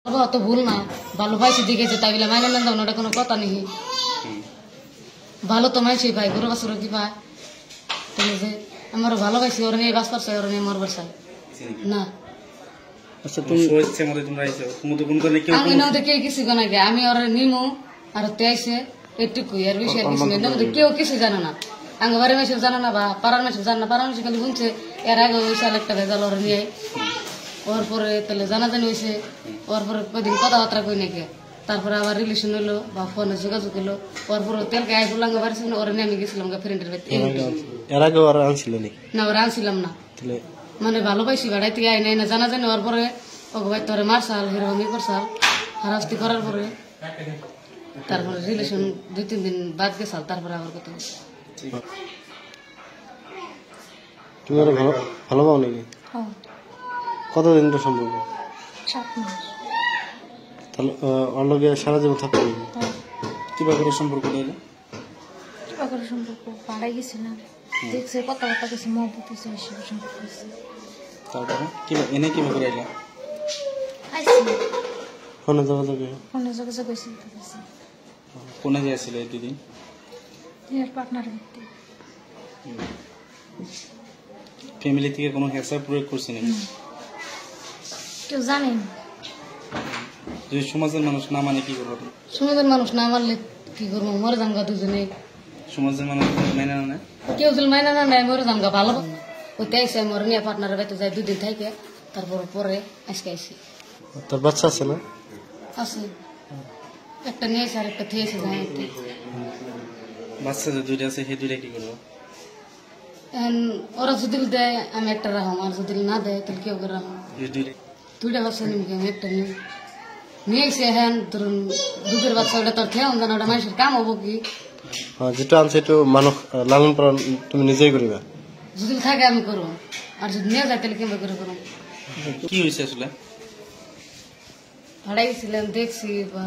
তো ভুল না ভালো পাইছি দেখেছে তাই বলে মাইনে নেন ওটা কোনো কথা নেই। ভালো তো মাইছি ভাই গরু বাছুর কি পায় তুমি যে আমারও ভালো পাইছি ওর নিয়ে বাস পারছে ওর নিয়ে মরবার চাই না। আচ্ছা তুমি হচ্ছে মতে তোমরা আইছো তুমি তো কোন করে কেউ আমি না ওদের কিছু জানা গে আমি ওর নিমু আর তেইছে এটুকুই আর বেশি আর কিছু না কেউ কিছু জানে না আঙ্গ বাড়ির মেসে জানে না বা পাড়ার মেসে জানে না পাড়ার মেসে খালি শুনছে এর আগে ওই সাল একটা ভেজাল ওর নিয়ে ওর পরে তাহলে জানাজানি হয়েছে ওর পরে কদিন কথাবার্তা কই নাকি তারপরে আবার রিলেশন হইলো বা ফোনে যোগাযোগ হলো ওর পরে তেলকে আই বললাম বাড়ি ছিল ওর নিয়ে আমি গেছিলাম ফ্রেন্ডের বাড়িতে এর আগে ওরা আনছিল না ওরা আনছিলাম না মানে ভালো পাইছি বাড়াই থেকে আই নাই না জানাজানি ওর পরে ওকে ভাই তোরে মারসাল হিরোমি করসাল হারাস্তি করার পরে তারপরে রিলেশন 2-3 দিন বাদ গেছাল তারপরে আবার কথা তুমি ওরা ভালো পাও নাকি? কতদিন তো সম্পর্ক? 7 মাস। তাহলে ওর লগে সারা জীবন থাকতে কিভাবে করে সম্পর্ক নিলে? কিভাবে করে সম্পর্ক পাড়াই গেছিলাম দেখছে কথাবার্তা কিছু মহব্বত হয়েছে সম্পর্ক হয়েছে। তারপরে এনে কিভাবে করে এলা? আইসি ফোনে যোগাযোগ হয়েছে। কোনে গিয়েছিল এই দুদিন? এর পার্টনার ভিত্তি ফ্যামিলি থেকে কোনো হেসার প্রয়োগ করছে নাকি? কেউ জানেন যদি সমাজের মানুষ না মানে কি করবো? সমাজের মানুষ না মানলে কি করবো মরে যামগা দুজনে। সমাজের মানুষ মাইনা না কেউ যদি মাইনা না নেয় মরে যামগা ভালো ওইতে আইসে মরে নিয়ে পার্টনারের বাড়িতে যাই 2 দিন থাকে তারপর পরে আজকে আইসি। তোর বাচ্চা আছে না? আছে একটা নিয়েছে আর একটা থেয়েছে যাই বাচ্চা যে 2টা আছে সেই 2টা কি করবো? ওরা যদি দেয় আমি একটা রাখলাম আর যদি না দেয় তাহলে কেউ করে রাখলাম 2টা বাচ্চা নিবি আমি একটা নিবি নিয়েছে হ্যাঁ ধরুন দুধের বাচ্চা ওটা তোর খেয়ে জানো ওটা মানুষের কাম হবো কি? যেটা আনছে একটু মানুষ লালন পালন তুমি নিজেই করিবা যদি থাকে আমি করবো আর যদি নিয়ে যায় তাহলে কেমন করে করবো। কি হয়েছে আসলে? ভাড়াই গেছিলাম দেখছি বা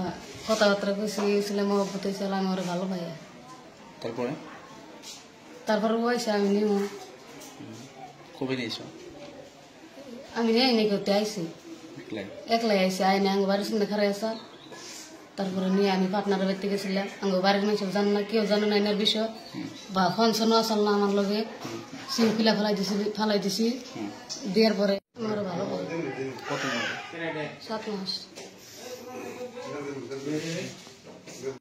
কথাবার্তা কইছিলাম মহব্বত হয়েছিল আমি ওরা ভালো পাই তারপরে বয়সে আমি নিব কবে নিয়েছ? আমি নেই নি করতে আইসি একলাই আইসি আইনে আঙ্গ বাড়ির সামনে খারাই আসা তারপরে নিয়ে আমি পার্টনারের বাড়িতে গেছিলাম আঙ্গ বাড়ির মানুষ জানে না কেউ জানে না এনার বিষয় বা ফোনশনও আসল না আমার লগে সিম খুলা ফালাই দিছি দেওয়ার পরে আমার ভালো করে 7 মাস।